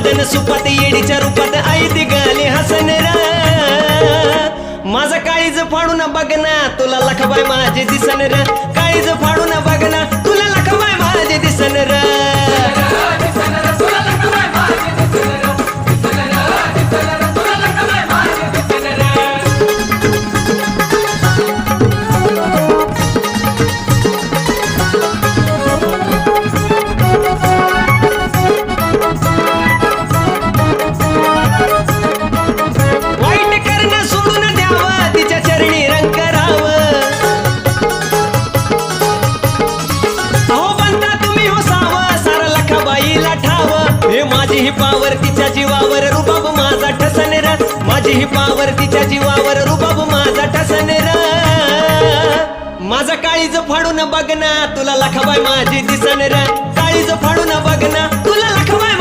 मदन सुपात येडीच्या रूपात आई दिगाली हसन र माझा काळीज फाडून बघना तुला लखबाय माझे दिसन र काळीज फाडून बघना तुला लखबाय माझे दिसन र माझी ही पावर तिच्या जीवावर रुबाब माझा ठसन र माझी ही पावर तिच्या जीवावर रुबाब माझा ठसन र माझा काळीज फाडून बघना तुला लखबाय माझी दिसन र काळीज फाडून बघना तुला लखबाय